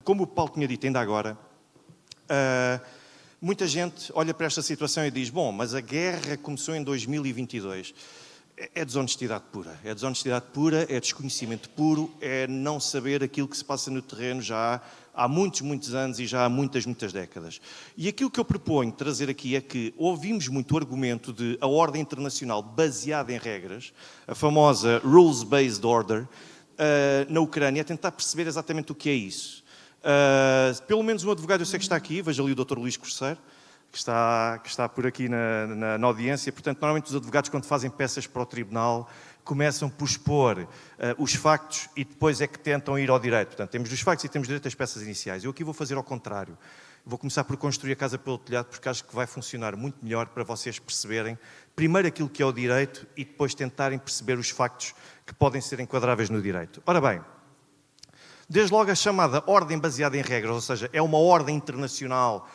como o Paulo tinha dito ainda agora, muita gente olha para esta situação e diz, bom, mas a guerra começou em 2022. É desonestidade pura. É desonestidade pura, é desconhecimento puro, é não saber aquilo que se passa no terreno já há muitos, muitos anos e já há muitas, muitas décadas. E aquilo que eu proponho trazer aqui é que ouvimos muito o argumento de a ordem internacional baseada em regras, a famosa Rules-Based Order, na Ucrânia, tentar perceber exatamente o que é isso. Pelo menos um advogado, eu sei que está aqui, veja ali o Dr. Luís Corceiro, que está por aqui na audiência. Portanto, normalmente os advogados, quando fazem peças para o tribunal, começam por expor os factos e depois é que tentam ir ao direito. Portanto, temos os factos e temos direito às peças iniciais. Eu aqui vou fazer ao contrário. Vou começar por construir a casa pelo telhado, porque acho que vai funcionar muito melhor para vocês perceberem primeiro aquilo que é o direito e depois tentarem perceber os factos que podem ser enquadráveis no direito. Ora bem, desde logo a chamada ordem baseada em regras, ou seja, é uma ordem internacional,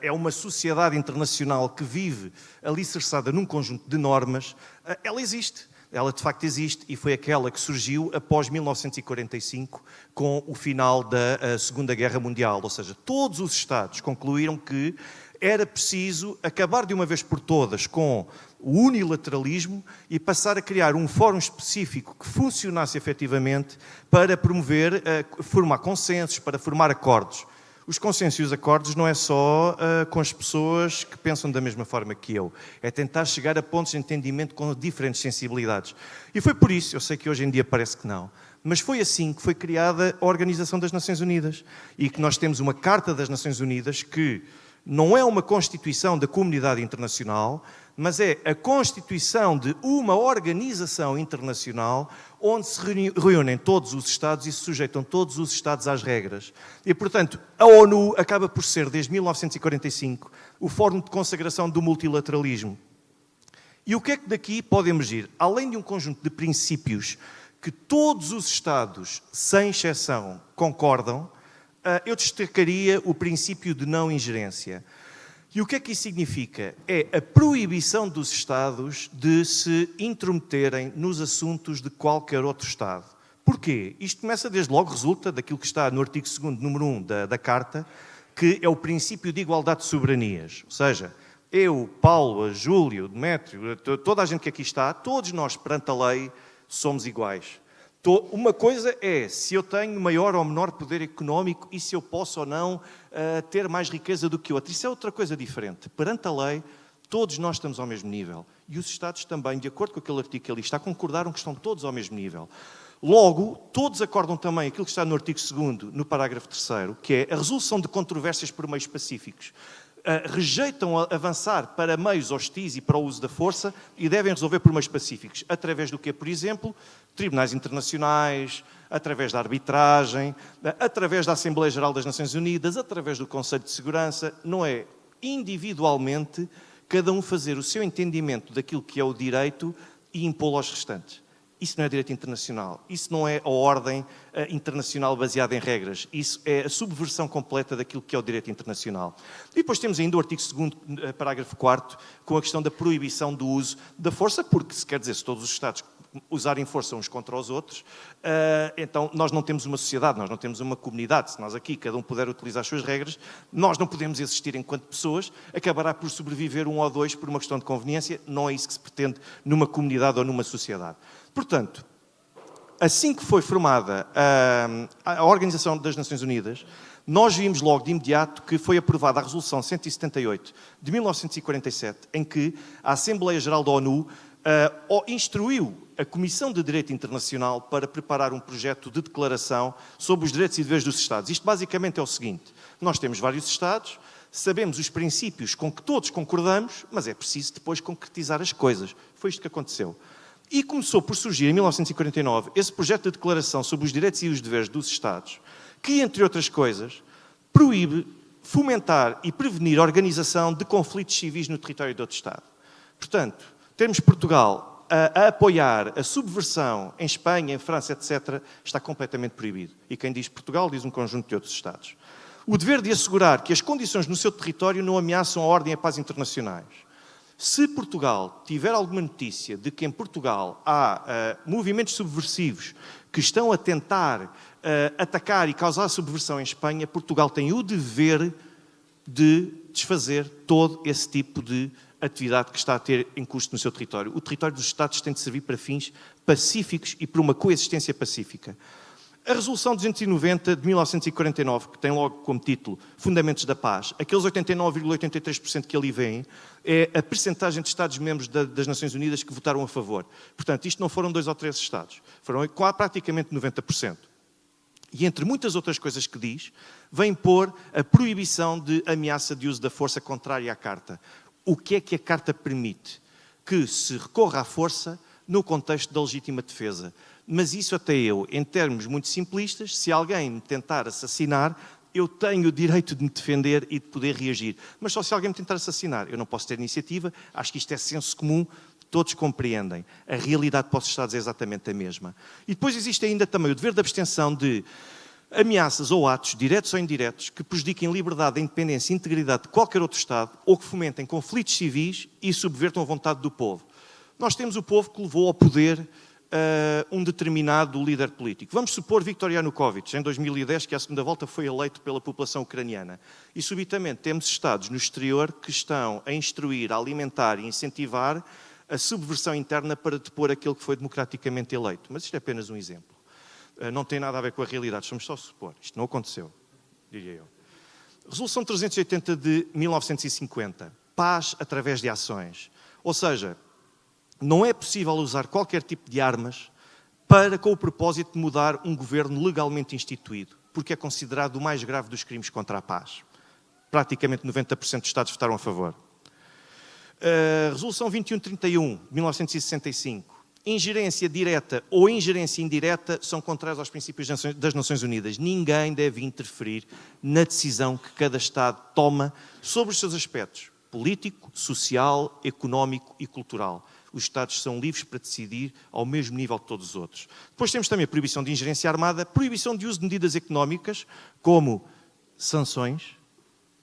é uma sociedade internacional que vive alicerçada num conjunto de normas, ela existe. Ela de facto existe e foi aquela que surgiu após 1945, com o final da Segunda Guerra Mundial. Ou seja, todos os Estados concluíram que era preciso acabar de uma vez por todas com o unilateralismo e passar a criar um fórum específico que funcionasse efetivamente para promover, formar consensos, para formar acordos. Os consensos e os acordos não é só com as pessoas que pensam da mesma forma que eu. É tentar chegar a pontos de entendimento com diferentes sensibilidades. E foi por isso, eu sei que hoje em dia parece que não, mas foi assim que foi criada a Organização das Nações Unidas. E que nós temos uma Carta das Nações Unidas que não é uma Constituição da comunidade internacional, mas é a constituição de uma organização internacional onde se reúnem todos os Estados e se sujeitam todos os Estados às regras. E, portanto, a ONU acaba por ser, desde 1945, o fórum de consagração do multilateralismo. E o que é que daqui pode emergir? Além de um conjunto de princípios que todos os Estados, sem exceção, concordam, eu destacaria o princípio de não ingerência. E o que é que isso significa? É a proibição dos Estados de se intrometerem nos assuntos de qualquer outro Estado. Porquê? Isto começa desde logo, resulta daquilo que está no artigo 2º, número 1 da Carta, que é o princípio de igualdade de soberanias. Ou seja, eu, Paulo, Júlio, Demétrio, toda a gente que aqui está, todos nós, perante a lei, somos iguais. Uma coisa é se eu tenho maior ou menor poder económico e se eu posso ou não ter mais riqueza do que outro. Isso é outra coisa diferente. Perante a lei, todos nós estamos ao mesmo nível. E os Estados também, de acordo com aquele artigo que ali está, concordaram que estão todos ao mesmo nível. Logo, todos acordam também aquilo que está no artigo 2º, no parágrafo 3º, que é a resolução de controvérsias por meios pacíficos. Rejeitam avançar para meios hostis e para o uso da força e devem resolver por meios pacíficos. Através do quê? Por exemplo, tribunais internacionais, através da arbitragem, através da Assembleia Geral das Nações Unidas, através do Conselho de Segurança. Não é individualmente cada um fazer o seu entendimento daquilo que é o direito e impô-lo aos restantes. Isso não é direito internacional. Isso não é a ordem internacional baseada em regras. Isso é a subversão completa daquilo que é o direito internacional. E depois temos ainda o artigo 2º, parágrafo 4º, com a questão da proibição do uso da força, porque se quer dizer, se todos os Estados usarem força uns contra os outros, então nós não temos uma sociedade, nós não temos uma comunidade. Se nós aqui, cada um puder utilizar as suas regras, nós não podemos existir enquanto pessoas, acabará por sobreviver um ou dois por uma questão de conveniência. Não é isso que se pretende numa comunidade ou numa sociedade. Portanto, assim que foi formada a Organização das Nações Unidas, nós vimos logo de imediato que foi aprovada a Resolução 178 de 1947, em que a Assembleia Geral da ONU instruiu a Comissão de Direito Internacional para preparar um projeto de declaração sobre os direitos e deveres dos Estados. Isto basicamente é o seguinte: nós temos vários Estados, sabemos os princípios com que todos concordamos, mas é preciso depois concretizar as coisas. Foi isto que aconteceu. E começou por surgir, em 1949, esse projeto de declaração sobre os direitos e os deveres dos Estados, que, entre outras coisas, proíbe fomentar e prevenir a organização de conflitos civis no território de outro Estado. Portanto, termos Portugal a apoiar a subversão em Espanha, em França, etc., está completamente proibido. E quem diz Portugal diz um conjunto de outros Estados. O dever de assegurar que as condições no seu território não ameaçam a ordem e a paz internacionais. Se Portugal tiver alguma notícia de que em Portugal há movimentos subversivos que estão a tentar atacar e causar subversão em Espanha, Portugal tem o dever de desfazer todo esse tipo de atividade que está a ter em curso no seu território. O território dos Estados tem de servir para fins pacíficos e para uma coexistência pacífica. A Resolução 290 de 1949, que tem logo como título Fundamentos da Paz, aqueles 89,83% que ali vêm, é a percentagem de Estados-membros das Nações Unidas que votaram a favor. Portanto, isto não foram 2 ou 3 Estados, foram praticamente 90%. E entre muitas outras coisas que diz, vem pôr a proibição de ameaça de uso da força contrária à Carta. O que é que a Carta permite? Que se recorra à força no contexto da legítima defesa. Mas isso até eu, em termos muito simplistas, se alguém me tentar assassinar, eu tenho o direito de me defender e de poder reagir. Mas só se alguém me tentar assassinar. Eu não posso ter iniciativa, acho que isto é senso comum, todos compreendem. A realidade para os Estados é exatamente a mesma. E depois existe ainda também o dever de abstenção de ameaças ou atos, diretos ou indiretos, que prejudiquem a liberdade, a independência e a integridade de qualquer outro Estado ou que fomentem conflitos civis e subvertam a vontade do povo. Nós temos o povo que levou ao poder um determinado líder político. Vamos supor Viktor Yanukovych, em 2010, que à segunda volta foi eleito pela população ucraniana. E subitamente temos Estados no exterior que estão a instruir, a alimentar e incentivar a subversão interna para depor aquele que foi democraticamente eleito. Mas isto é apenas um exemplo. Não tem nada a ver com a realidade, estamos só a supor. Isto não aconteceu, diria eu. Resolução 380 de 1950. Paz através de ações. Ou seja, não é possível usar qualquer tipo de armas com o propósito de mudar um governo legalmente instituído, porque é considerado o mais grave dos crimes contra a paz. Praticamente 90% dos Estados votaram a favor. Resolução 2131, de 1965. Ingerência direta ou ingerência indireta são contrários aos princípios das Nações Unidas. Ninguém deve interferir na decisão que cada Estado toma sobre os seus aspectos político, social, económico e cultural. Os Estados são livres para decidir ao mesmo nível que todos os outros. Depois temos também a proibição de ingerência armada, proibição de uso de medidas económicas, como sanções,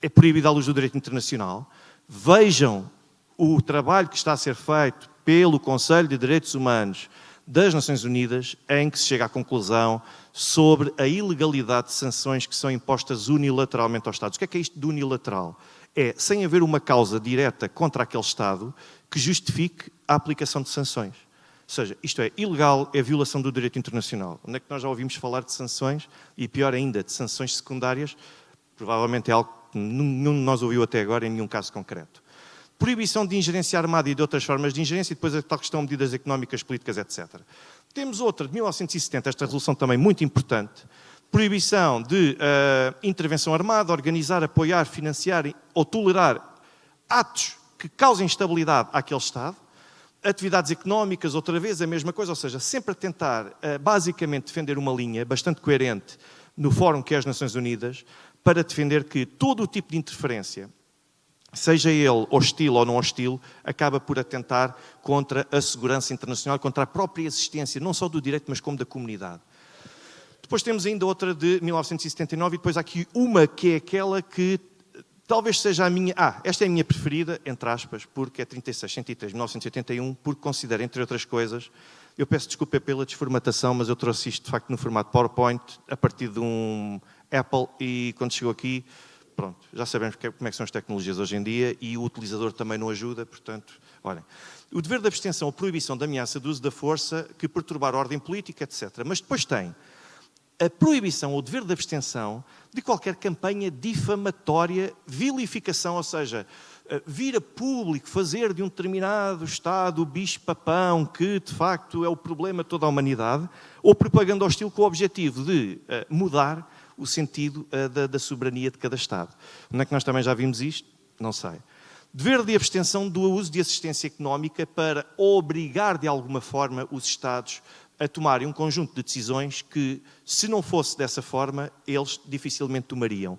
é proibido à luz do direito internacional. Vejam o trabalho que está a ser feito pelo Conselho de Direitos Humanos das Nações Unidas, em que se chega à conclusão sobre a ilegalidade de sanções que são impostas unilateralmente aos Estados. O que é isto de unilateral? É sem haver uma causa direta contra aquele Estado que justifique a aplicação de sanções. Ou seja, isto é ilegal, é violação do direito internacional. Onde é que nós já ouvimos falar de sanções, e pior ainda, de sanções secundárias? Provavelmente é algo que nenhum de nós ouviu até agora, em nenhum caso concreto. Proibição de ingerência armada e de outras formas de ingerência, e depois a tal questão de medidas económicas, políticas, etc. Temos outra, de 1970, esta resolução também muito importante, proibição de intervenção armada, organizar, apoiar, financiar ou tolerar atos que causem instabilidade àquele Estado, atividades económicas, outra vez a mesma coisa, ou seja, sempre a tentar basicamente defender uma linha bastante coerente no fórum que é as Nações Unidas, para defender que todo o tipo de interferência, seja ele hostil ou não hostil, acaba por atentar contra a segurança internacional, contra a própria existência, não só do direito, mas como da comunidade. Depois temos ainda outra de 1979 e depois há aqui uma que é aquela que talvez seja a minha... esta é a minha preferida, entre aspas, porque é 3603, 1981, porque considero, entre outras coisas, eu peço desculpa pela desformatação, mas eu trouxe isto, de facto, no formato PowerPoint, a partir de um Apple, e quando chegou aqui, pronto, já sabemos como é que são as tecnologias hoje em dia, e o utilizador também não ajuda, portanto, olhem. O dever de abstenção ou proibição da ameaça do uso da força que perturbar a ordem política, etc. Mas depois tem a proibição ou o dever de abstenção de qualquer campanha difamatória, vilificação, ou seja, vir a público fazer de um determinado Estado o bicho-papão, que de facto é o problema de toda a humanidade, ou propaganda hostil com o objetivo de mudar o sentido da soberania de cada Estado. Onde é que nós também já vimos isto? Não sei. Dever de abstenção do uso de assistência económica para obrigar de alguma forma os Estados a tomarem um conjunto de decisões que, se não fosse dessa forma, eles dificilmente tomariam.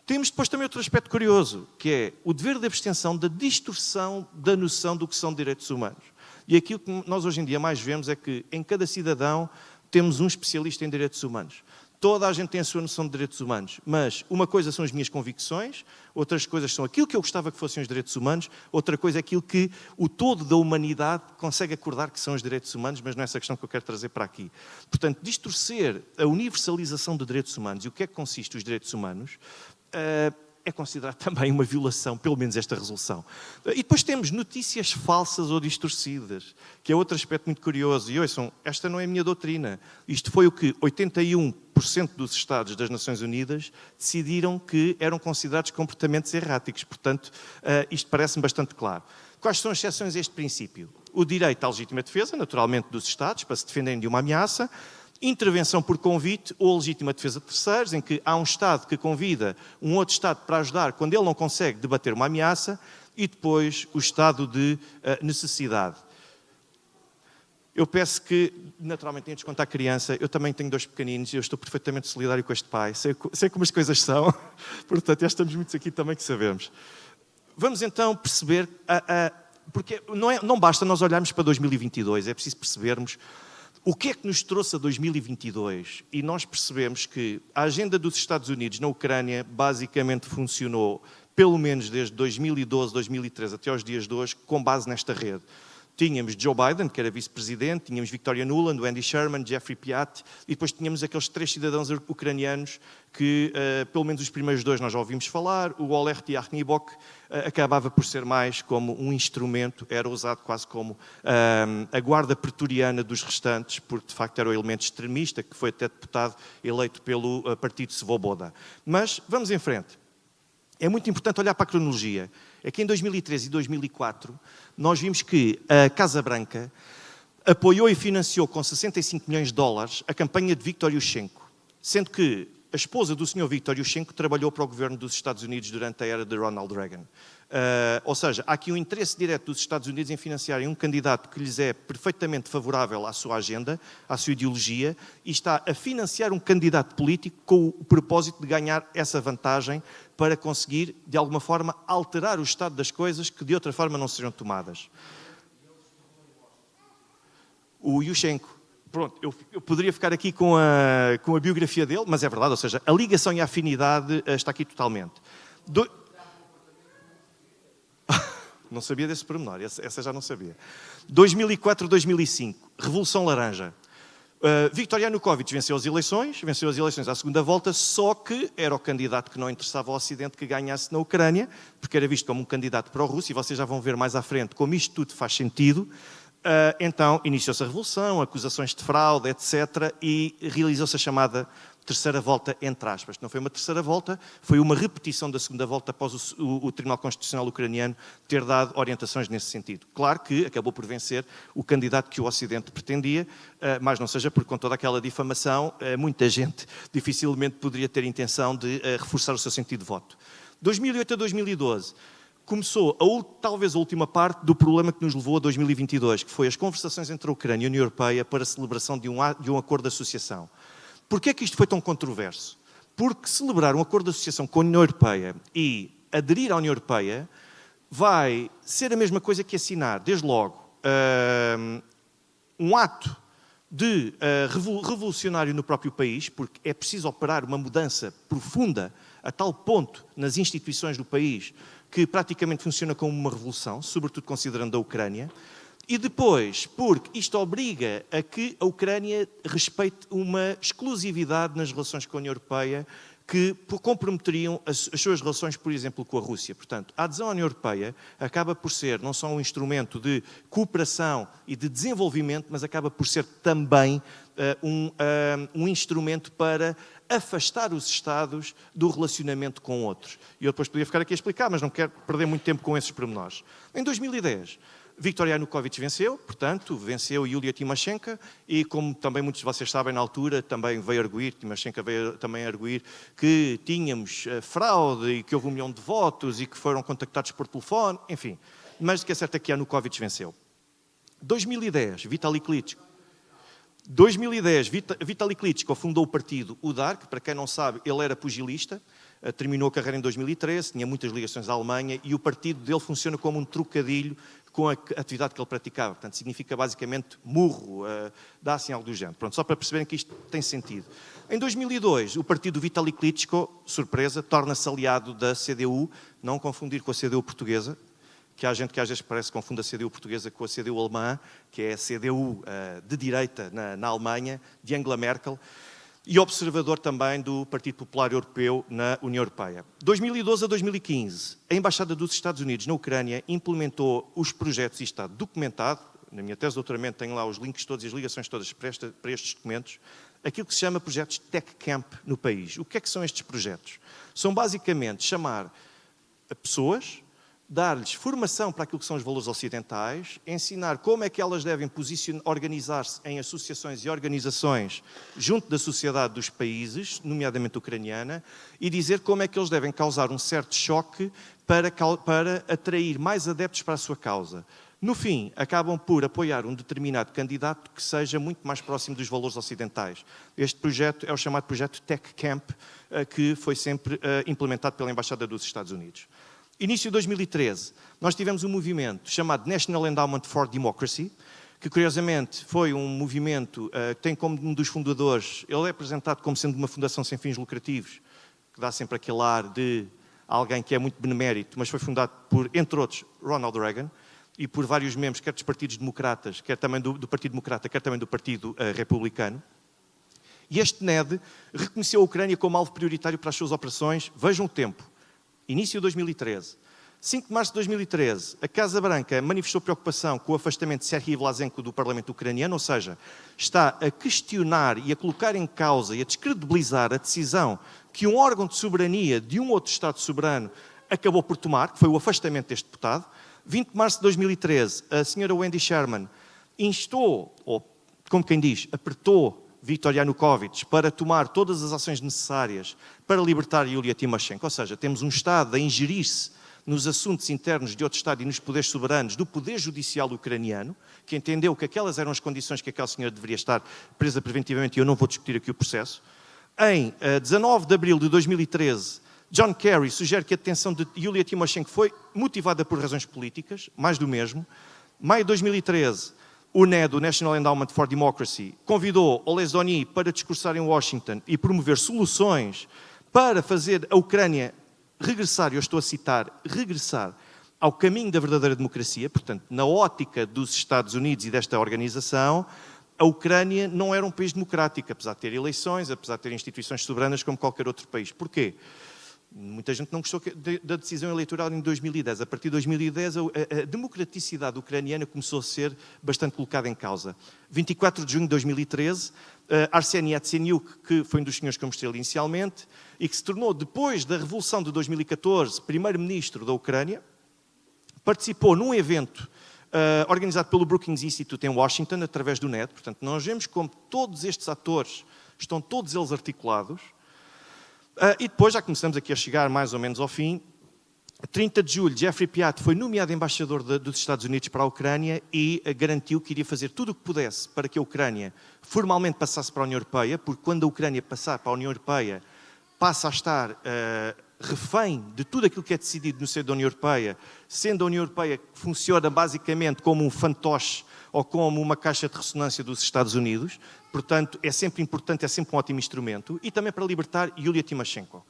Temos depois também outro aspecto curioso, que é o dever de abstenção da distorção da noção do que são direitos humanos. E aquilo que nós hoje em dia mais vemos é que em cada cidadão temos um especialista em direitos humanos. Toda a gente tem a sua noção de direitos humanos, mas uma coisa são as minhas convicções, outras coisas são aquilo que eu gostava que fossem os direitos humanos, outra coisa é aquilo que o todo da humanidade consegue acordar que são os direitos humanos, mas não é essa questão que eu quero trazer para aqui. Portanto, distorcer a universalização de direitos humanos e o que é que consiste os direitos humanos, é considerado também uma violação, pelo menos esta resolução. E depois temos notícias falsas ou distorcidas, que é outro aspecto muito curioso. E ouçam, esta não é a minha doutrina. Isto foi o que 81% dos Estados das Nações Unidas decidiram que eram considerados comportamentos erráticos. Portanto, isto parece-me bastante claro. Quais são as exceções a este princípio? O direito à legítima defesa, naturalmente, dos Estados, para se defenderem de uma ameaça. Intervenção por convite ou legítima defesa de terceiros, em que há um Estado que convida um outro Estado para ajudar quando ele não consegue debater uma ameaça, e depois o estado de necessidade. Eu peço que, naturalmente, antes de contar a criança, eu também tenho 2 pequeninos e eu estou perfeitamente solidário com este pai. Sei como as coisas são, portanto, já estamos muitos aqui também que sabemos. Vamos então perceber, porque não basta nós olharmos para 2022, é preciso percebermos o que é que nos trouxe a 2022? E nós percebemos que a agenda dos Estados Unidos na Ucrânia basicamente funcionou, pelo menos desde 2012, 2013 até aos dias de hoje, com base nesta rede. Tínhamos Joe Biden, que era vice-presidente, tínhamos Victoria Nuland, Andy Sherman, Jeffrey Piat, e depois tínhamos aqueles 3 cidadãos ucranianos que, pelo menos os primeiros 2 nós já ouvimos falar, o Oleg Tiarnibok acabava por ser mais como um instrumento, era usado quase como a guarda pretoriana dos restantes, porque de facto era o elemento extremista, que foi até deputado eleito pelo Partido Svoboda. Mas vamos em frente. É muito importante olhar para a cronologia. É que em 2013 e 2004 nós vimos que a Casa Branca apoiou e financiou com 65 milhões de dólares a campanha de Viktor Yushchenko, sendo que a esposa do Sr. Viktor Yushchenko trabalhou para o governo dos Estados Unidos durante a era de Ronald Reagan. Ou seja, há aqui um interesse direto dos Estados Unidos em financiarem um candidato que lhes é perfeitamente favorável à sua agenda, à sua ideologia, e está a financiar um candidato político com o propósito de ganhar essa vantagem para conseguir, de alguma forma, alterar o estado das coisas que de outra forma não sejam tomadas. O Yushchenko. Pronto, eu poderia ficar aqui com a biografia dele, mas é verdade, ou seja, a ligação e a afinidade está aqui totalmente. Não sabia desse pormenor, essa já não sabia. 2004-2005, Revolução Laranja. Viktor Yanukovych venceu as eleições à segunda volta, só que era o candidato que não interessava ao Ocidente que ganhasse na Ucrânia, porque era visto como um candidato pró-Rússia, e vocês já vão ver mais à frente como isto tudo faz sentido. Então, iniciou-se a revolução, acusações de fraude, etc., e realizou-se a chamada terceira volta, entre aspas. Não foi uma terceira volta, foi uma repetição da segunda volta após o Tribunal Constitucional ucraniano ter dado orientações nesse sentido. Claro que acabou por vencer o candidato que o Ocidente pretendia, mas não seja porque com toda aquela difamação, muita gente dificilmente poderia ter intenção de reforçar o seu sentido de voto. 2008 a 2012... começou talvez a última parte do problema que nos levou a 2022, que foi as conversações entre a Ucrânia e a União Europeia para a celebração de um acordo de associação. Porquê é que isto foi tão controverso? Porque celebrar um acordo de associação com a União Europeia e aderir à União Europeia vai ser a mesma coisa que assinar, desde logo, um ato de revolucionário no próprio país, porque é preciso operar uma mudança profunda a tal ponto nas instituições do país que praticamente funciona como uma revolução, sobretudo considerando a Ucrânia, e depois, porque isto obriga a que a Ucrânia respeite uma exclusividade nas relações com a União Europeia que comprometeriam as suas relações, por exemplo, com a Rússia. Portanto, a adesão à União Europeia acaba por ser não só um instrumento de cooperação e de desenvolvimento, mas acaba por ser também um instrumento para afastar os Estados do relacionamento com outros. E eu depois podia ficar aqui a explicar, mas não quero perder muito tempo com esses pormenores. Em 2010, Viktor Yanukovych venceu, portanto, venceu Yulia Tymoshenko e, como também muitos de vocês sabem, na altura também veio arguir, Tymoshenko veio também arguir que tínhamos fraude e que houve 1 milhão de votos e que foram contactados por telefone, enfim. Mas o que é certo é que Yanukovych venceu. 2010, Vitaly Klitschko fundou o partido UDAR, que para quem não sabe, ele era pugilista, terminou a carreira em 2013, tinha muitas ligações à Alemanha e o partido dele funciona como um trocadilho com a atividade que ele praticava. Portanto, significa basicamente murro, dá assim algo do género. Pronto, só para perceberem que isto tem sentido. Em 2002, o partido Vitali Klitschko, surpresa, torna-se aliado da CDU, não confundir com a CDU portuguesa, que há gente que às vezes parece que confunde a CDU portuguesa com a CDU alemã, que é a CDU de direita na Alemanha, de Angela Merkel, e observador também do Partido Popular Europeu na União Europeia. 2012 a 2015, a Embaixada dos Estados Unidos na Ucrânia implementou os projetos, e está documentado, na minha tese de doutoramento tenho lá os links todos e as ligações todas para estes documentos, aquilo que se chama projetos Tech Camp no país. O que é que são estes projetos? São basicamente chamar a pessoas, dar-lhes formação para aquilo que são os valores ocidentais, ensinar como é que elas devem organizar-se em associações e organizações junto da sociedade dos países, nomeadamente ucraniana, e dizer como é que eles devem causar um certo choque para atrair mais adeptos para a sua causa. No fim, acabam por apoiar um determinado candidato que seja muito mais próximo dos valores ocidentais. Este projeto é o chamado projeto Tech Camp, que foi sempre implementado pela Embaixada dos Estados Unidos. Início de 2013, nós tivemos um movimento chamado National Endowment for Democracy, que curiosamente foi um movimento que tem como um dos fundadores, ele é apresentado como sendo uma fundação sem fins lucrativos, que dá sempre aquele ar de alguém que é muito benemérito, mas foi fundado por, entre outros, Ronald Reagan, e por vários membros, quer dos partidos democratas, quer também do Partido Democrata, quer também do Partido Republicano. E este NED reconheceu a Ucrânia como alvo prioritário para as suas operações. Vejam o tempo. Início de 2013. 5 de março de 2013, a Casa Branca manifestou preocupação com o afastamento de Serhiy Vlasenko do Parlamento ucraniano, ou seja, está a questionar e a colocar em causa e a descredibilizar a decisão que um órgão de soberania de um outro Estado soberano acabou por tomar, que foi o afastamento deste deputado. 20 de março de 2013, a senhora Wendy Sherman instou, ou como quem diz, apertou Viktor Yanukovych para tomar todas as ações necessárias para libertar Yulia Tymoshenko, ou seja, temos um Estado a ingerir-se nos assuntos internos de outro Estado e nos poderes soberanos do poder judicial ucraniano, que entendeu que aquelas eram as condições que aquela senhora deveria estar presa preventivamente, e eu não vou discutir aqui o processo. Em 19 de abril de 2013, John Kerry sugere que a detenção de Yulia Tymoshenko foi motivada por razões políticas, mais do mesmo. Maio de 2013, o NED, o National Endowment for Democracy, convidou Olesony para discursar em Washington e promover soluções para fazer a Ucrânia regressar, eu estou a citar, regressar ao caminho da verdadeira democracia. Portanto, na ótica dos Estados Unidos e desta organização, a Ucrânia não era um país democrático, apesar de ter eleições, apesar de ter instituições soberanas como qualquer outro país. Porquê? Muita gente não gostou da decisão eleitoral em 2010. A partir de 2010, a democraticidade ucraniana começou a ser bastante colocada em causa. 24 de junho de 2013, Arseny Yatsenyuk, que foi um dos senhores que eu mostrei inicialmente, e que se tornou, depois da Revolução de 2014, primeiro-ministro da Ucrânia, participou num evento organizado pelo Brookings Institute em Washington, através do NED. Portanto, nós vemos como todos estes atores estão todos eles articulados. E depois já começamos aqui a chegar mais ou menos ao fim. 30 de julho, Jeffrey Piat foi nomeado embaixador dos Estados Unidos para a Ucrânia e garantiu que iria fazer tudo o que pudesse para que a Ucrânia formalmente passasse para a União Europeia, porque quando a Ucrânia passar para a União Europeia, passa a estar refém de tudo aquilo que é decidido no seio da União Europeia, sendo a União Europeia que funciona basicamente como um fantoche ou como uma caixa de ressonância dos Estados Unidos. Portanto, é sempre importante, é sempre um ótimo instrumento. E também para libertar Yulia Tymoshenko.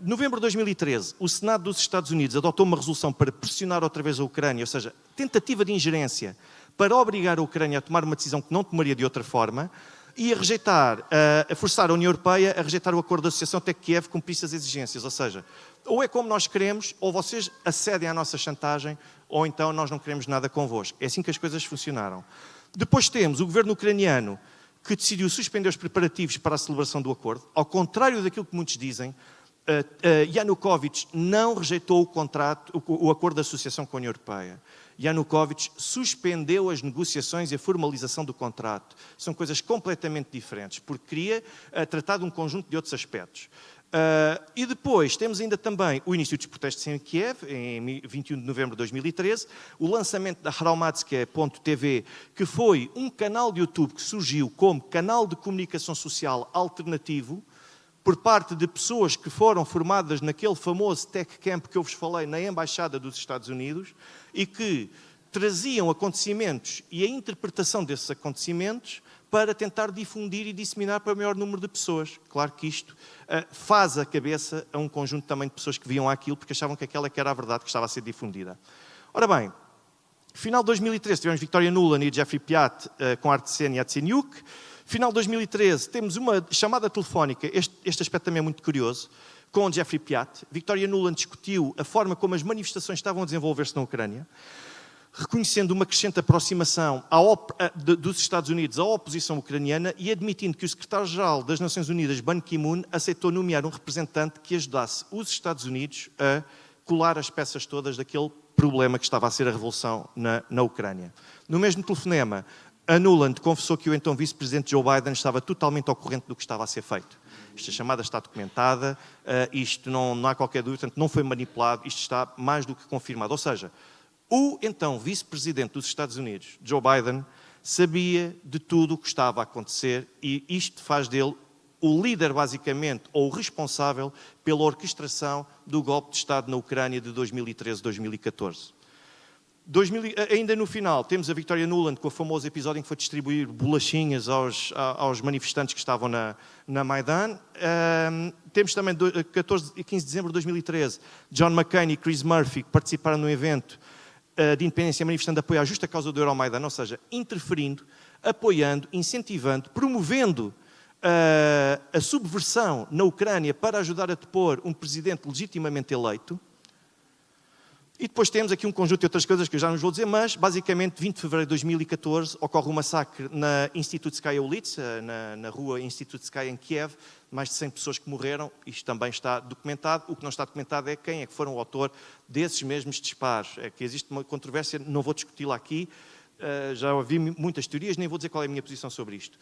Novembro de 2013, o Senado dos Estados Unidos adotou uma resolução para pressionar outra vez a Ucrânia, ou seja, tentativa de ingerência para obrigar a Ucrânia a tomar uma decisão que não tomaria de outra forma e a forçar a União Europeia a rejeitar o acordo de associação até que Kiev cumprisse as exigências. Ou seja, ou é como nós queremos, ou vocês acedem à nossa chantagem, ou então nós não queremos nada convosco. É assim que as coisas funcionaram. Depois temos o governo ucraniano que decidiu suspender os preparativos para a celebração do acordo. Ao contrário daquilo que muitos dizem, Yanukovych não rejeitou o acordo de associação com a União Europeia. Yanukovych suspendeu as negociações e a formalização do contrato. São coisas completamente diferentes, porque queria tratar de um conjunto de outros aspectos. E depois temos ainda também o início dos protestos em Kiev, em 21 de novembro de 2013, o lançamento da Hromadske.tv, que foi um canal de YouTube que surgiu como canal de comunicação social alternativo, por parte de pessoas que foram formadas naquele famoso Tech Camp que eu vos falei na Embaixada dos Estados Unidos e que traziam acontecimentos e a interpretação desses acontecimentos para tentar difundir e disseminar para o maior número de pessoas. Claro que isto faz a cabeça a um conjunto também de pessoas que viam aquilo porque achavam que aquela que era a verdade que estava a ser difundida. Ora bem, final de 2013 tivemos Victoria Nuland e Jeffrey Piat com Artsena e Yatsenyuk. Final de 2013 temos uma chamada telefónica, este aspecto também é muito curioso, com Jeffrey Piat. Victoria Nuland discutiu a forma como as manifestações estavam a desenvolver-se na Ucrânia, reconhecendo uma crescente aproximação dos Estados Unidos à oposição ucraniana e admitindo que o secretário-geral das Nações Unidas, Ban Ki-moon, aceitou nomear um representante que ajudasse os Estados Unidos a colar as peças todas daquele problema que estava a ser a revolução na Ucrânia. No mesmo telefonema, a Nuland confessou que o então vice-presidente Joe Biden estava totalmente ao corrente do que estava a ser feito. Esta chamada está documentada, isto não há qualquer dúvida, portanto não foi manipulado, isto está mais do que confirmado. Ou seja, o então vice-presidente dos Estados Unidos, Joe Biden, sabia de tudo o que estava a acontecer e isto faz dele o líder, basicamente, ou o responsável pela orquestração do golpe de Estado na Ucrânia de 2013-2014. Ainda no final, temos a Victoria Nuland com o famoso episódio em que foi distribuir bolachinhas aos manifestantes que estavam na Maidan. Temos também, 14 e 15 de dezembro de 2013, John McCain e Chris Murphy que participaram num evento de independência manifestando apoio à justa causa do Euromaidan, ou seja, interferindo, apoiando, incentivando, promovendo a subversão na Ucrânia para ajudar a depor um presidente legitimamente eleito. E depois temos aqui um conjunto de outras coisas que eu já não vou dizer, mas basicamente 20 de fevereiro de 2014 ocorre um massacre na Institutskaya Ulitsa, na rua Institutskaya em Kiev, mais de 100 pessoas que morreram, isto também está documentado. O que não está documentado é quem é que foram o autor desses mesmos disparos. É que existe uma controvérsia, não vou discuti-la aqui, já ouvi muitas teorias, nem vou dizer qual é a minha posição sobre isto.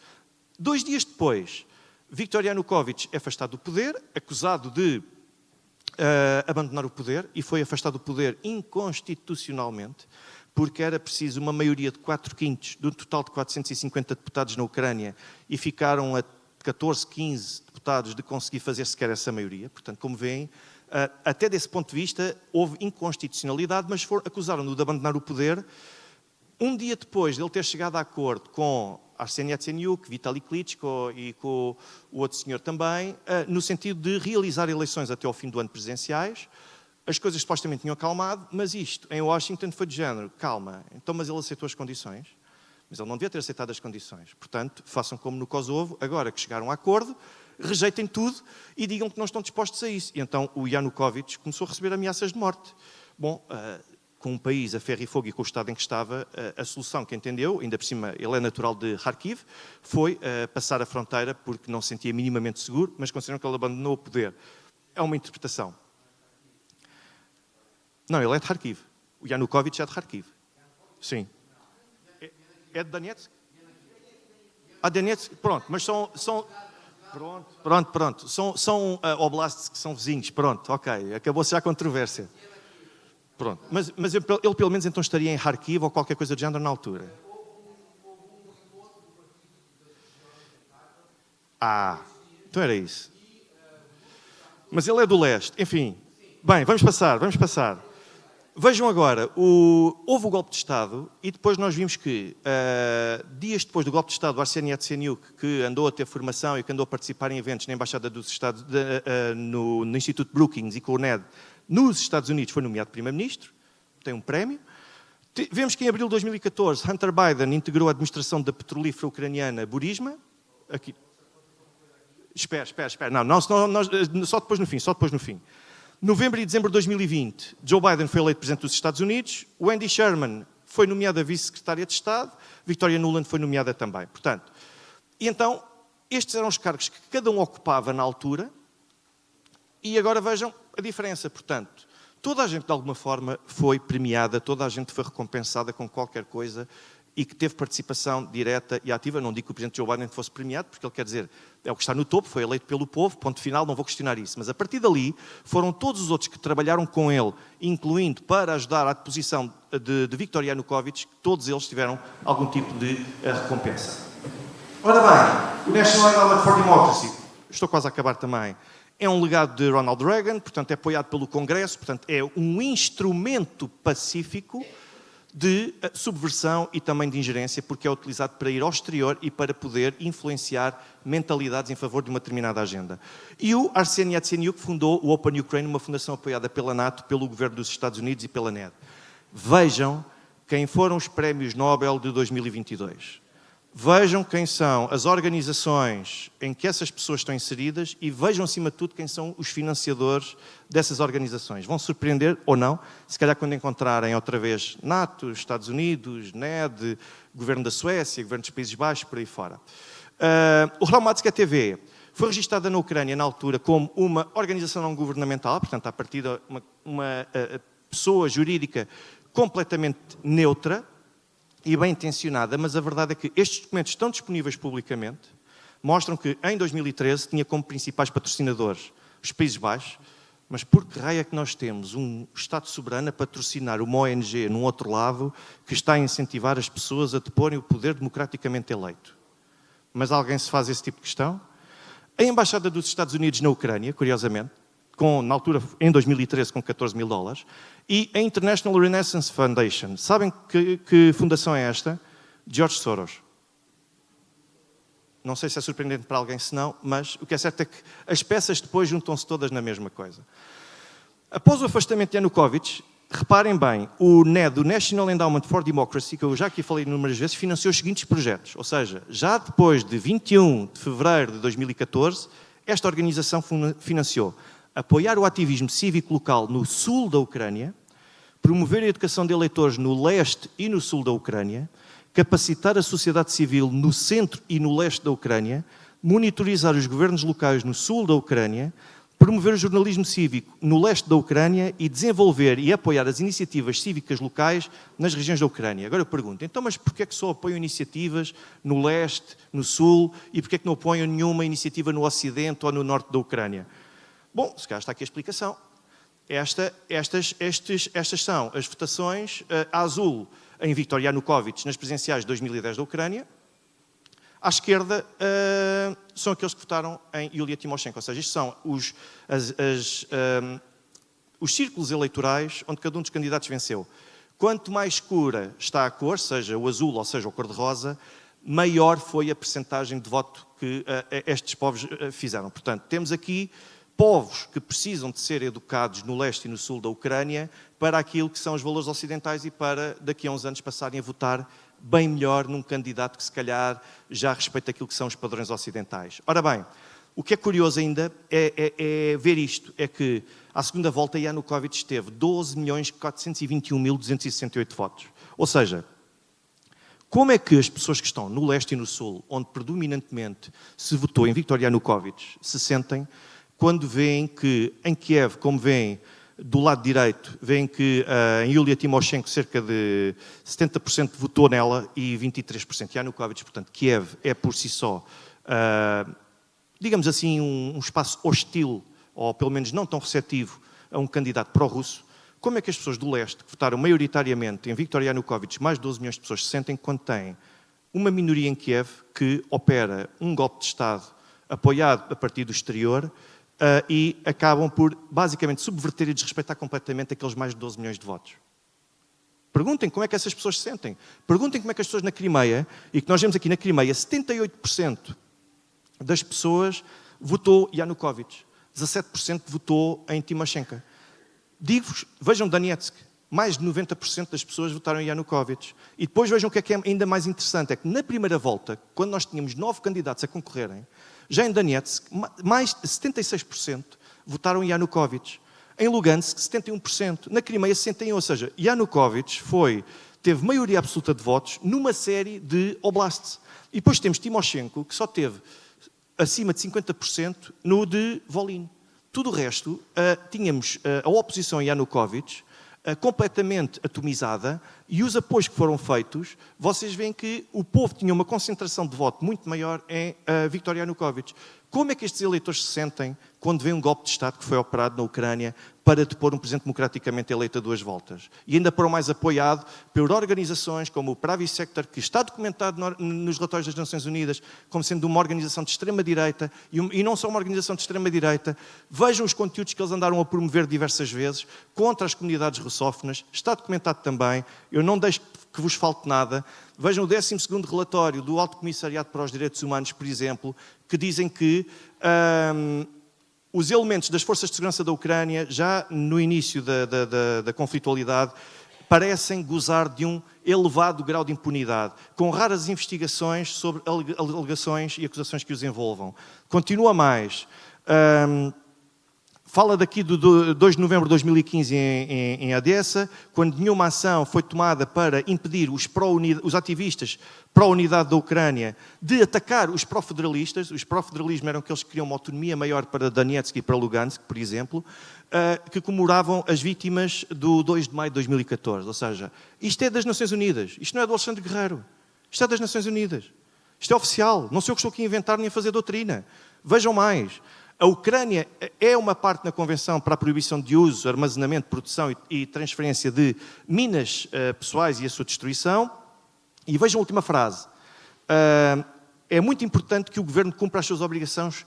2 dias depois, Viktor Yanukovych é afastado do poder, acusado de abandonar o poder, e foi afastado do poder inconstitucionalmente, porque era preciso uma maioria de 4/5 de um total de 450 deputados na Ucrânia, e ficaram a 14, 15 deputados de conseguir fazer sequer essa maioria. Portanto, como veem, até desse ponto de vista, houve inconstitucionalidade, mas acusaram-no de abandonar o poder. Um dia depois de ele ter chegado a acordo com Arseniy Yatsenyuk, Vitaly Klitschko e com o outro senhor também, no sentido de realizar eleições até ao fim do ano presidenciais. As coisas supostamente tinham acalmado, mas isto, em Washington, foi de género, calma, então, mas ele aceitou as condições, mas ele não devia ter aceitado as condições. Portanto, façam como no Kosovo, agora que chegaram a acordo, rejeitem tudo e digam que não estão dispostos a isso. E então o Yanukovych começou a receber ameaças de morte. Bom, com um país a ferro e fogo e com o estado em que estava, a solução que entendeu, ainda por cima ele é natural de Kharkiv, foi passar a fronteira porque não se sentia minimamente seguro, mas consideram que ele abandonou o poder. É uma interpretação. Não, ele é de Kharkiv. O Yanukovych é de Kharkiv. Sim. É de Donetsk? Donetsk, pronto, mas são pronto. São oblasts que são vizinhos, pronto, ok, acabou-se já a controvérsia. Pronto, mas ele pelo menos então estaria em Kharkiv ou qualquer coisa de género na altura. Então era isso. Mas ele é do leste, enfim. Bem, vamos passar. Vejam agora, houve o golpe de Estado e depois nós vimos que, dias depois do golpe de Estado, o Arseniy Yatsenyuk, que andou a ter formação e que andou a participar em eventos na Embaixada dos Estados, no Instituto Brookings e com o NED, nos Estados Unidos, foi nomeado primeiro-ministro, tem um prémio. Vemos que em abril de 2014, Hunter Biden integrou a administração da petrolífera ucraniana Burisma. Aqui. Espera. Não, só depois no fim. Novembro e dezembro de 2020, Joe Biden foi eleito presidente dos Estados Unidos, Wendy Sherman foi nomeada vice-secretária de Estado, Victoria Nuland foi nomeada também. Portanto, e então, estes eram os cargos que cada um ocupava na altura, e agora vejam a diferença. Portanto, toda a gente de alguma forma foi premiada, toda a gente foi recompensada com qualquer coisa e que teve participação direta e ativa. Não digo que o presidente Joe Biden fosse premiado, porque ele quer dizer, é o que está no topo, foi eleito pelo povo, ponto final, não vou questionar isso. Mas a partir dali, foram todos os outros que trabalharam com ele, incluindo para ajudar à deposição de Viktor Yanukovych, todos eles tiveram algum tipo de recompensa. Ora bem, o National Endowment for Democracy, estou quase a acabar também, é um legado de Ronald Reagan, portanto é apoiado pelo Congresso, portanto é um instrumento pacífico de subversão e também de ingerência, porque é utilizado para ir ao exterior e para poder influenciar mentalidades em favor de uma determinada agenda. E o Arseniy Yatsenyuk fundou o Open Ukraine, uma fundação apoiada pela NATO, pelo governo dos Estados Unidos e pela NED. Vejam quem foram os prémios Nobel de 2022. Vejam quem são as organizações em que essas pessoas estão inseridas e vejam, acima de tudo, quem são os financiadores dessas organizações. Vão surpreender ou não, se calhar quando encontrarem outra vez NATO, Estados Unidos, NED, Governo da Suécia, Governo dos Países Baixos, por aí fora. O Hromadske TV foi registada na Ucrânia, na altura, como uma organização não governamental, portanto, a partir de uma pessoa jurídica completamente neutra e bem intencionada, mas a verdade é que estes documentos estão disponíveis publicamente, mostram que em 2013 tinha como principais patrocinadores os Países Baixos, mas por que raio é que nós temos um Estado soberano a patrocinar uma ONG num outro lado que está a incentivar as pessoas a deporem o poder democraticamente eleito? Mas alguém se faz esse tipo de questão? A Embaixada dos Estados Unidos na Ucrânia, curiosamente, na altura, em 2013, com 14 mil dólares, e a International Renaissance Foundation. Sabem que fundação é esta? George Soros. Não sei se é surpreendente para alguém, se não, mas o que é certo é que as peças depois juntam-se todas na mesma coisa. Após o afastamento de Yanukovych, reparem bem, o NED, o National Endowment for Democracy, que eu já aqui falei inúmeras vezes, financiou os seguintes projetos. Ou seja, já depois de 21 de fevereiro de 2014, esta organização financiou apoiar o ativismo cívico local no sul da Ucrânia, promover a educação de eleitores no leste e no sul da Ucrânia, capacitar a sociedade civil no centro e no leste da Ucrânia, monitorizar os governos locais no sul da Ucrânia, promover o jornalismo cívico no leste da Ucrânia e desenvolver e apoiar as iniciativas cívicas locais nas regiões da Ucrânia. Agora eu pergunto, então, mas porquê é que só apoiam iniciativas no leste, no sul, e porquê é que não apoiam nenhuma iniciativa no ocidente ou no norte da Ucrânia? Bom, se calhar está aqui a explicação. Estas são as votações a azul em Viktor Yanukovych nas presidenciais de 2010 da Ucrânia. À esquerda são aqueles que votaram em Yulia Tymoshenko. Ou seja, isto são os círculos eleitorais onde cada um dos candidatos venceu. Quanto mais escura está a cor, seja o azul ou seja a cor-de-rosa, maior foi a percentagem de voto que estes povos fizeram. Portanto, temos aqui povos que precisam de ser educados no leste e no sul da Ucrânia para aquilo que são os valores ocidentais e para, daqui a uns anos, passarem a votar bem melhor num candidato que, se calhar, já respeita aquilo que são os padrões ocidentais. Ora bem, o que é curioso ainda é ver isto, é que, à segunda volta, Yanukovych teve 12.421.268 votos. Ou seja, como é que as pessoas que estão no leste e no sul, onde predominantemente se votou em Viktor Yanukovych, se sentem quando veem que, em Kiev, como veem do lado direito, veem que em Yulia Tymoshenko cerca de 70% votou nela e 23% Yanukovych. Portanto, Kiev é por si só, digamos assim, um espaço hostil, ou pelo menos não tão receptivo, a um candidato pró-russo. Como é que as pessoas do leste, que votaram maioritariamente em Viktor Yanukovych, mais de 12 milhões de pessoas, se sentem quando têm uma minoria em Kiev que opera um golpe de Estado apoiado a partir do exterior, e acabam por, basicamente, subverter e desrespeitar completamente aqueles mais de 12 milhões de votos. Perguntem como é que essas pessoas se sentem. Perguntem como é que as pessoas na Crimeia, e que nós vemos aqui na Crimeia, 78% das pessoas votou Yanukovych, 17% votou em Tymoshenko. Digo-vos, vejam Donetsk, mais de 90% das pessoas votaram em Yanukovych. E depois vejam o que é ainda mais interessante, é que na primeira volta, quando nós tínhamos 9 candidatos a concorrerem, já em Donetsk, mais de 76% votaram em Yanukovych. Em Lugansk, 71%. Na Crimeia, 61%. Ou seja, Yanukovych teve maioria absoluta de votos numa série de oblasts. E depois temos Tymoshenko, que só teve acima de 50% no de Volyn. Tudo o resto, tínhamos a oposição a Yanukovych completamente atomizada, e os apoios que foram feitos, vocês veem que o povo tinha uma concentração de voto muito maior em Viktor Yanukovych. Como é que estes eleitores se sentem quando vêem um golpe de Estado que foi operado na Ucrânia para depor um presidente democraticamente eleito a 2 voltas. E ainda por mais apoiado por organizações como o Pravi Sector, que está documentado nos relatórios das Nações Unidas como sendo uma organização de extrema-direita, e não só uma organização de extrema-direita. Vejam os conteúdos que eles andaram a promover diversas vezes contra as comunidades russófonas, está documentado também, eu não deixo que vos falte nada. Vejam o 12º relatório do Alto Comissariado para os Direitos Humanos, por exemplo, que dizem que os elementos das forças de segurança da Ucrânia, já no início da conflitualidade, parecem gozar de um elevado grau de impunidade, com raras investigações sobre alegações e acusações que os envolvam. Continua mais. Fala daqui do 2 de novembro de 2015 em Odessa, quando nenhuma ação foi tomada para impedir os ativistas pró-unidade da Ucrânia de atacar os pró-federalistas. Os pró-federalismo eram aqueles que queriam uma autonomia maior para Donetsk e para Lugansk, por exemplo, que comemoravam as vítimas do 2 de maio de 2014. Ou seja, isto é das Nações Unidas, isto não é do Alexandre Guerreiro, isto é das Nações Unidas. Isto é oficial, não sou eu que estou aqui a inventar nem a fazer doutrina. Vejam mais. A Ucrânia é uma parte na Convenção para a proibição de uso, armazenamento, produção e transferência de minas pessoais e a sua destruição. E vejam a última frase. É muito importante que o Governo cumpra as suas obrigações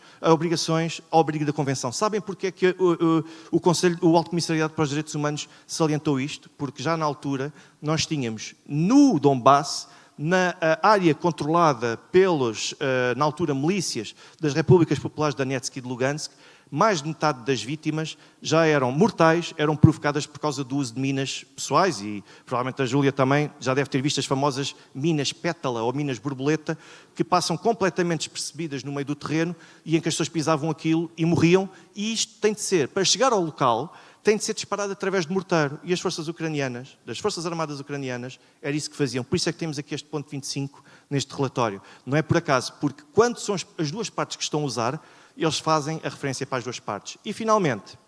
ao abrigo da Convenção. Sabem porque é que o Alto Comissariado para os Direitos Humanos salientou isto? Porque já na altura nós tínhamos no Donbass, na área controlada pelos, na altura, milícias das Repúblicas Populares de Donetsk e de Lugansk, mais de metade das vítimas já eram mortais, eram provocadas por causa do uso de minas pessoais, e provavelmente a Júlia também já deve ter visto as famosas minas pétala ou minas borboleta, que passam completamente despercebidas no meio do terreno e em que as pessoas pisavam aquilo e morriam. E isto tem de ser, para chegar ao local, tem de ser disparado através de morteiro. E as forças ucranianas, das Forças Armadas Ucranianas, era isso que faziam. Por isso é que temos aqui este ponto 25 neste relatório. Não é por acaso, porque quando são as duas partes que estão a usar, eles fazem a referência para as duas partes. E, finalmente,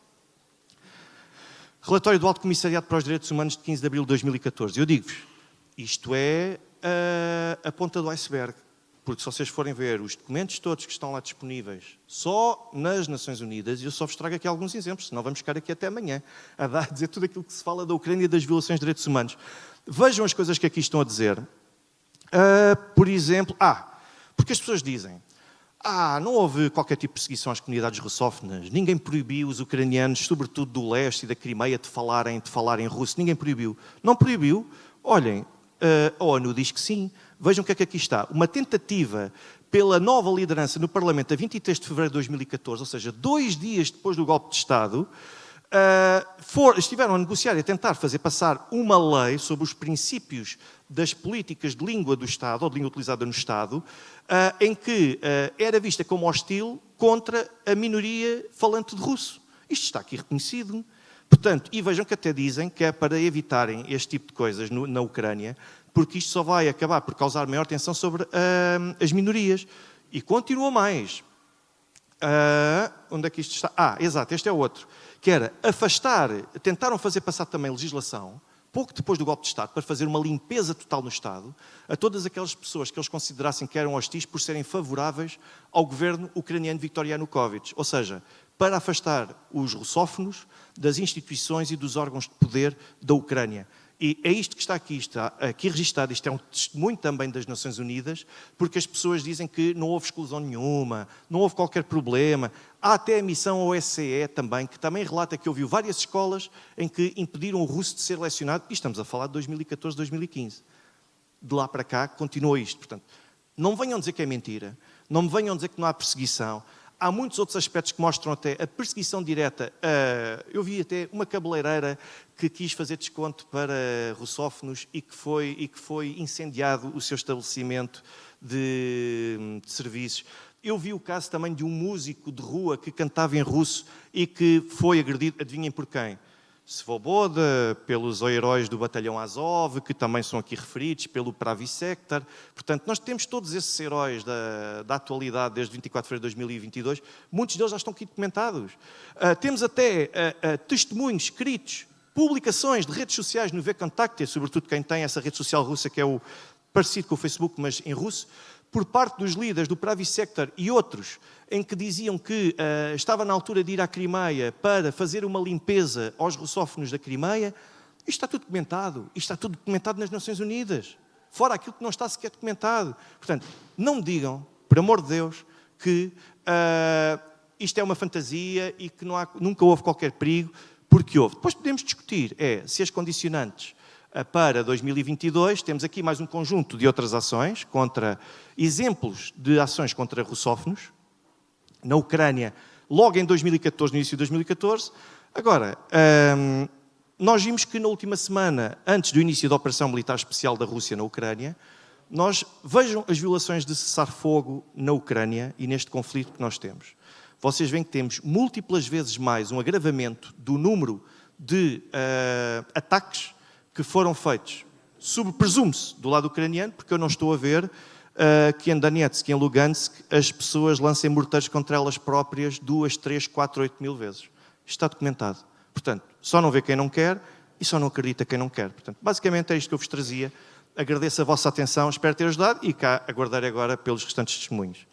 relatório do Alto Comissariado para os Direitos Humanos de 15 de abril de 2014. Eu digo-vos, isto é a ponta do iceberg. Porque se vocês forem ver os documentos todos que estão lá disponíveis, só nas Nações Unidas, e eu só vos trago aqui alguns exemplos, senão vamos ficar aqui até amanhã a dizer tudo aquilo que se fala da Ucrânia e das violações de direitos humanos. Vejam as coisas que aqui estão a dizer. Por exemplo, porque as pessoas dizem, não houve qualquer tipo de perseguição às comunidades russófonas, ninguém proibiu os ucranianos, sobretudo do leste e da Crimeia, de falarem russo, ninguém proibiu. Não proibiu? Olhem, a ONU diz que sim. Vejam o que é que aqui está. Uma tentativa pela nova liderança no Parlamento a 23 de fevereiro de 2014, ou seja, 2 dias depois do golpe de Estado, estiveram a negociar e a tentar fazer passar uma lei sobre os princípios das políticas de língua do Estado, ou de língua utilizada no Estado, em que era vista como hostil contra a minoria falante de russo. Isto está aqui reconhecido. Portanto, e vejam que até dizem que é para evitarem este tipo de coisas na Ucrânia, porque isto só vai acabar por causar maior tensão sobre as minorias. E continua mais. Onde é que isto está? Exato, este é o outro. Que era tentaram fazer passar também legislação, pouco depois do golpe de Estado, para fazer uma limpeza total no Estado, a todas aquelas pessoas que eles considerassem que eram hostis por serem favoráveis ao governo ucraniano de Viktor Yanukovych. Ou seja, para afastar os russófonos das instituições e dos órgãos de poder da Ucrânia. E é isto que está aqui registado, isto é um testemunho também das Nações Unidas, porque as pessoas dizem que não houve exclusão nenhuma, não houve qualquer problema. Há até a missão OSCE também, que também relata que houve várias escolas em que impediram o russo de ser lecionado, e estamos a falar de 2014, 2015. De lá para cá, continua isto. Portanto, não me venham dizer que é mentira, não me venham dizer que não há perseguição. Há muitos outros aspectos que mostram até a perseguição direta. Eu vi até uma cabeleireira que quis fazer desconto para russófonos e que foi incendiado o seu estabelecimento de serviços. Eu vi o caso também de um músico de rua que cantava em russo e que foi agredido, adivinhem por quem? Svoboda, pelos heróis do Batalhão Azov, que também são aqui referidos, pelo Pravi Sector. Portanto, nós temos todos esses heróis da atualidade desde 24 de fevereiro de 2022. Muitos deles já estão aqui documentados. Temos até testemunhos escritos, publicações de redes sociais no VKontakte, sobretudo quem tem essa rede social russa, que é o parecido com o Facebook, mas em russo, por parte dos líderes do Pravi Sector e outros, em que diziam que estava na altura de ir à Crimeia para fazer uma limpeza aos russófonos da Crimeia, isto está tudo documentado. Isto está tudo documentado nas Nações Unidas. Fora aquilo que não está sequer documentado. Portanto, não me digam, por amor de Deus, que isto é uma fantasia e que nunca houve qualquer perigo, porque houve. Depois podemos discutir se as condicionantes para 2022, temos aqui mais um conjunto de outras ações, exemplos de ações contra russófonos, na Ucrânia, logo em 2014, no início de 2014. Agora, nós vimos que na última semana, antes do início da operação militar especial da Rússia na Ucrânia, vejam as violações de cessar-fogo na Ucrânia e neste conflito que nós temos. Vocês veem que temos múltiplas vezes mais um agravamento do número de ataques que foram feitos, presume-se, do lado ucraniano, porque eu não estou a ver que em Donetsk e em Lugansk as pessoas lancem morteiros contra elas próprias 2, 3, 4, 8 mil vezes. Isto está documentado. Portanto, só não vê quem não quer e só não acredita quem não quer. Portanto, basicamente é isto que eu vos trazia. Agradeço a vossa atenção, espero ter ajudado e cá aguardarei agora pelos restantes testemunhos.